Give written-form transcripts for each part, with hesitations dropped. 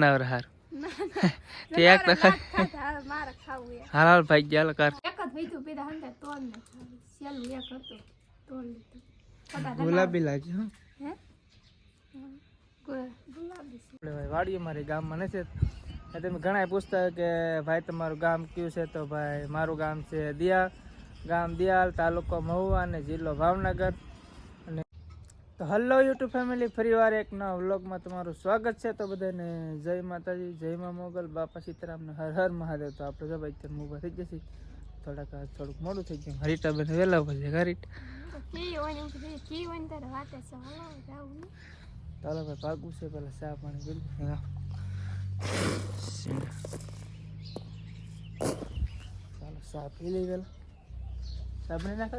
નવર હાર તે એક તો મારે ખાવું હાલ હાલ ભાઈ ગયા કર એક જ ભઈતું પીધા હંદે તોડ ને સેલું એક હતું તોડ લીધું ગુલાબી લાગે હું હે ગુલાબી આપણે ભાઈ વાડીએ મારી ગામમાં નથી તમે ઘણા પૂછતા કે ભાઈ તમારું ગામ કયું છે તો ભાઈ મારું ગામ છે દિયાળ ગામ દિયાળ તાલુકો મહુવા અને જિલ્લો ભાવનગર અને તો હલો યુટ્યુબ ફેમિલી ફરીવાર એક નવા વ્લોગમાં તમારું સ્વાગત છે તો બધાને જય માતાજી જય મા મોગલ બાપા સીતારામને હર હર મહાદેવ તો આપણે ભાઈ અત્યારે ઊભા થઈ જશે થોડુંક મોડું થઈ ગયું હરીટા બેન વહેલા પછી હરીટ ચાલો ભાઈ પાકું છે પેલા ચા પાણી કરી ચાલો ચા પી લઈ પેલા ચા બની નાખે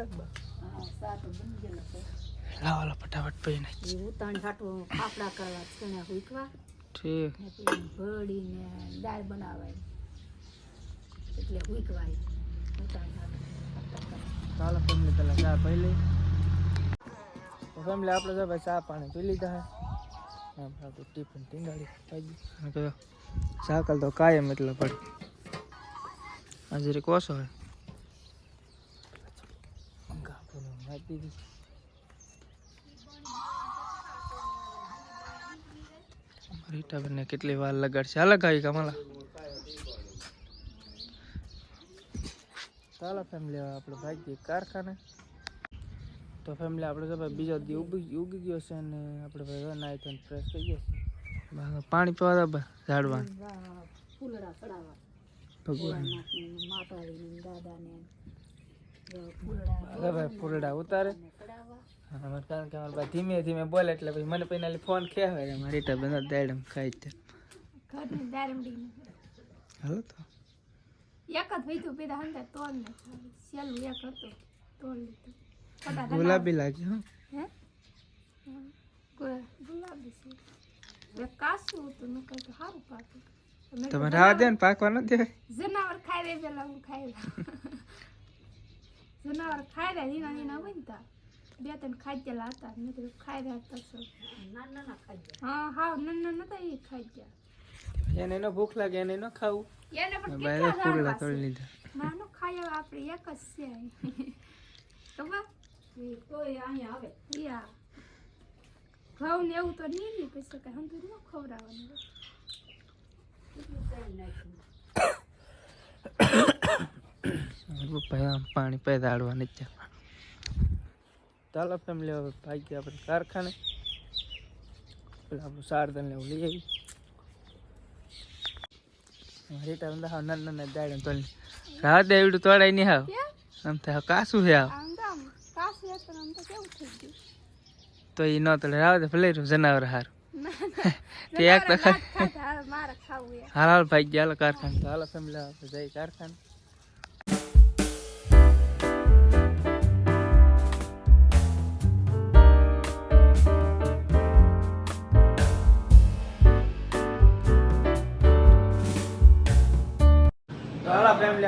લાવો ફટાફટ પી નાખી ઉતાણ ખાટું ફાફડા કરવા ચણા હુકવા ઠીક ભડીને દાળ બનાવાય એટલે હુકવાય ઉતાણ ખાટું ચાલો ફેમિલી પેલા ચા પી લઈ તો ફેમિલી આપણે તો ભાઈ ચા પાણી પી લીધા હે આપણે ટિફિન ટીંગાડી ખાઈ ગયું સાકલ તો કાયમ એટલે પડી હાજરી કોસો હોય નાખી દીધી રીટાબેનને કેટલી વાર લગાડશે અલગ આવી કમલા ચાલો ફેમિલી આપણે ભાગીએ કારખાને તો ફેમિલી આપણે તો ભાઈ બીજો દી ઉગી ગયો છે અને આપણે ભાઈ નાઈ તો ફ્રેશ થઈ ગયા પાણી પીવા દો ઝાડવા ફૂલડા ચડાવવા ભગવાન માતાજીને દાદાને ભાઈ ફૂલડા ઉતારે કારણ કે અમારે ભાઈ ધીમે ધીમે બોલે એટલે ભાઈ મને પહેલા ફોન ખેવાય મારી રીટા બેન દાડમ ખાઈ છે હાલો તો એક જ ભઈતું પીધા હંદે તોડ ને સેલું એક હતું તોડ લીધું ગુલાબી લાગે હું હે ગુલાબી છે કાસું હતું ન કહે તો સારું પાકું તમે રાહ દે ને પાકવા નથી દેવાય જનાવર ખાઈ દે પેલા હું ખાઈ જનાવર ખાઈ દે નીના નીના બનતા બે ત્રણ ખાઈ ગયેલા હતા મેં કીધું ખાઈ રહ્યા તસો નાના ખાઈ ગયા હા હા નાના નતા એ ખાઈ ગયા એને નો ભૂખ લાગે એને નો ખાવું એને પણ બાય ફૂલડા તોડી લીધા નાનો ખાય આપણે એક જ છે ખબર કોઈ અહીંયા આવે યા ઘઉં ને એવું તો નહીં પછી કઈ હંધું ન ખવડાવવાનું પાણી પેદા આડવા નથી ચાલો ફેમિલી હવે ભાગી આપણે કારખાને પેલા આપણું સારદન ને લઈ આવી રીટા બંદા હા નાના દાડે તો રાત એવડું તોડાય નહીં હાવ આમ થાય કાસું છે આવ તો એ ન તળે રાવ દે ભલે જનાવર હાર તે એક તો મારે ખાવું હાલ હાલ ભાઈ ગયા કારખાને તો હાલો ફેમિલી આપણે જઈ કારખાને ફેમિલી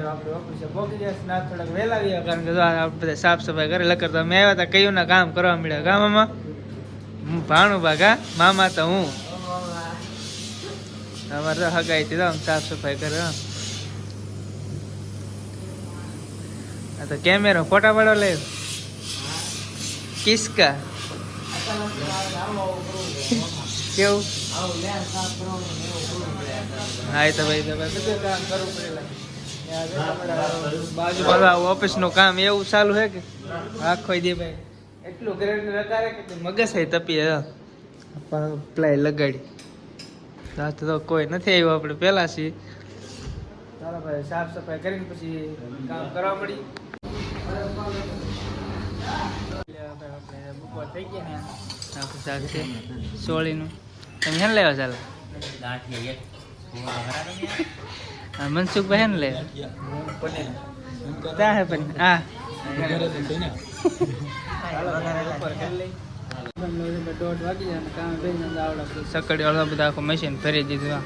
આપણે ઓફિસે પહોંચી ગયા ના થોડાક વહેલા ગયા કારણ કે આપણે બધા સાફ સફાઈ કરે લકર તો અમે આવ્યા હતા કયું ના કામ કરવા મળ્યા ગામમાં હું ભાણું ભાગા મામા તો હું અમારે તો હગાઈ હતી આમ સાફ સફાઈ કરે આ તો કેમેરો ફોટા પાડો લે કિસકા કેવું હા એ તો ભાઈ બધું કામ કરવું પડેલા બાજુ ઓફિસ નું કામ એવું ચાલુ છે કે આખો દે ભાઈ એટલું ગ્રેડ લગાડે કે મગજ છે તપી પ્લાય લગાડી રાત તો કોઈ નથી આવ્યું આપણે પેલા છીએ ચાલો ભાઈ સાફ સફાઈ કરીને પછી કામ કરવા મળી આપણે બપોર થઈ ગયા ને આપણે શાક છે સોળીનું તમે હેન લેવા ચાલે મનસુખભાઈ હેન લે ત્યાં હે પણ હા દોઢ વાગી જાય કામ સકડી અડધા બધા આખું મશીન ફરી દીધું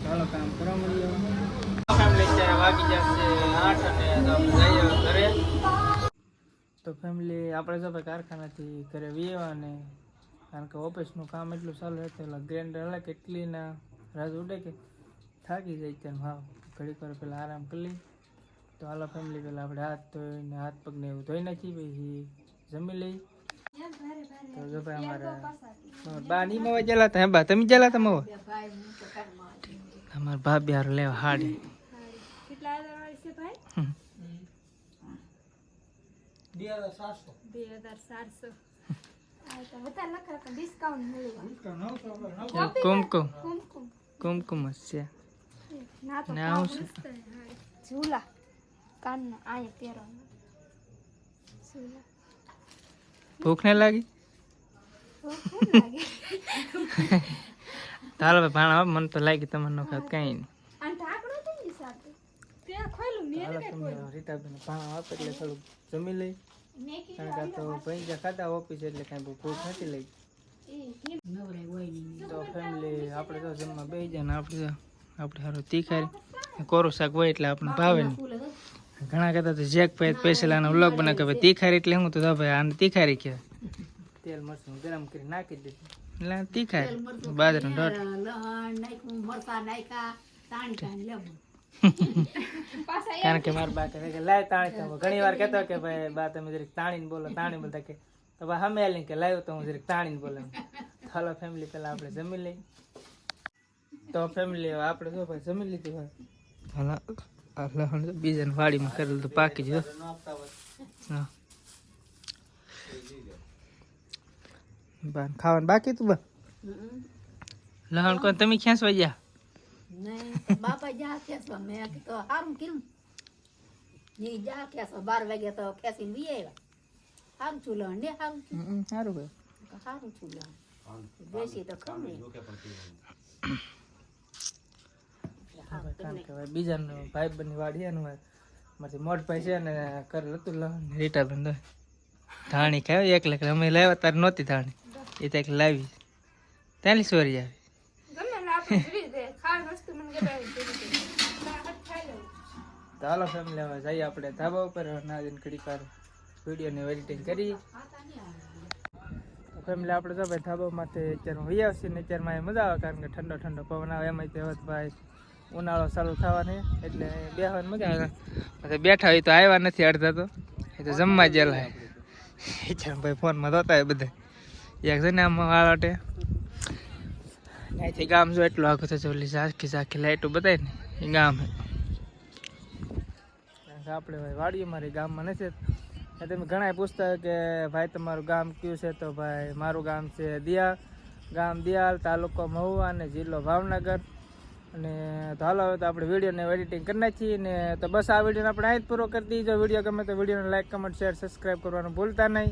ચાલો કામ કરવા મળી વાગી જશે 8 અને જઈએ ઘરે તો ફેમિલી આપણે જો ભાઈ કારખાનાથી ઘરે વીવા અને કારણ કે ઓફિસનું કામ એટલું ચાલુ રહેતું એટલે ગ્રેન્ડર હલે કેટલી ના રાજ ઉડે કે થાકી જાય ત્યાં ભાવ ઘડીક વાર પહેલાં આરામ કરી લઈ. તો હાલો ફેમિલી પહેલાં આપણે હાથ ધોઈને હાથ પગને એવું ધોઈ નાખી પછી જમી લઈ. તો જો ભાઈ અમારા બા ની મવા ગયેલા હતા. બા તમે ગયેલા હતા મવા? અમારા ભાભી હારું લેવા હાડી. કેટલા વાળી છે ભાઈ? 2700. આ તો વધારે લખા પણ ડિસ્કાઉન્ટ મળ્યું. કુમકુમ કુમકુમ કુમકુમ જ છે. ના તો ને આવું છે. ઝૂલા કાનના આયા પહેરવાના ઝૂલા. ભૂખ નહીં લાગી? શું લાગે? ચાલો ભાઈ ભાણા મને તો લાગી તમારે ન ખાત કાંઈ નહીં. અને ઢાંકણું કેમ સાથે ત્યાં ખોલું મેં હાલો કે તમે રીટાબેન ભાણા આપે એટલે થોડુંક જમી લઈ. મેં કે કારણ કે આ તો ભૈયા ખાધા ઓફિસ એટલે કાંઈ બહુ ભૂખ નથી લઈ. તો ફેમિલી આપણે તો જમવા બેસી જાય ને આપણે સારું તીખારી કોરું શાક હોય એટલે આપણે ભાવે નહીં. ઘણા કહેતા તો જેક ભાઈ સ્પેશિયલ વ્લોગ બના કે ભાઈ તીખારી એટલે હું તો ભાઈ આને તીખારી કહેવાય. તેલ મરચું ગરમ કરી નાખી દીધું એટલે તીખારી બાજરાનો રોટ. કારણ કે મારા બા કહે કે લાય તાણી. ઘણી વાર કહેતો કે ભાઈ બા તમે જરીક તાણીને બોલો તાણી બોલતા કે તો બા હમે આલીને કે લાવ્યો તો હું જરીક તાણીને બોલે. હાલો ફેમિલી પહેલાં આપણે જમી લઈ. તો ફેમિલી આપણે જો ભાઈ જમી લીધું હોય. હાલો લહણ બીજાની વાડીમાં કરેલું તો પાકી જ. હા બા ખાવાનું બાકી તું બા લહણ કોણ તમે ખેંચવા ગયા? બાપા જા ખેસવા મેં તો સારું કીધું ની જા ખેસવા 12 વાગે તો ખેસીને વી આવ્યા. સારું ચૂલો ને સારું સારું ભાઈ સારું ચૂલો દેશી તો ખમે કારણ કે ભાઈ બીજાનું ભાઈ બની વાડી એનું મારી મોટ ભાઈ છે ને કરેલું હતું લહણ રીટાબેન તો ધાણી ખાય એકલે અમે લાવ્યા તારે નહોતી ધાણી એ તો એકલે લાવી ત્યાંની સોરી આવી. ગમે ને આપણે જોઈ દે ખાવાની વસ્તુ મને ગમે ખાઈ લઉં. તો હાલો ફેમિલી હવે જઈએ આપણે ધાબા ઉપર ના જઈને ઘડીક વાર વિડીયોની એડિટિંગ કરી. તો ફેમિલી આપણે તો ભાઈ ધાબામાંથી અત્યારમાં વહી આવશે ને અત્યારમાં મજા આવે કારણ કે ઠંડો ઠંડો પવન આવે એમાં તો ભાઈ ઉનાળો ચાલુ થવાની એટલે બેસવાની મજા આવે. બેઠા હોય તો આવ્યા નથી અડધા તો એ તો જમવા ગયેલા ભાઈ ફોનમાં જોતા હોય બધા એક છે ને આમ વાળાટે અહીંથી ગામ જો એટલું આખું થશે ઓલી ઝાંખી ઝાંખી લાઈટો બતાય ને એ ગામ આપણે ભાઈ વાડીઓ મારી ગામમાં નથી. તમે ઘણા પૂછતા હોય કે ભાઈ તમારું ગામ કયું છે? તો ભાઈ મારું ગામ છે દિયા. ગામ દિયાલ, તાલુકો મહુવા અને જિલ્લો ભાવનગર. અને તો હાલો હવે તો આપણે વિડીયોને એડિટિંગ કરી નાખીએ ને તો બસ આ વિડીયોને આપણે અહીં જ પૂરો કરી દઈએ. જો વિડીયો ગમે તો વિડીયોને લાઈક કમેન્ટ શેર સબસ્ક્રાઈબ કરવાનું ભૂલતા નહીં.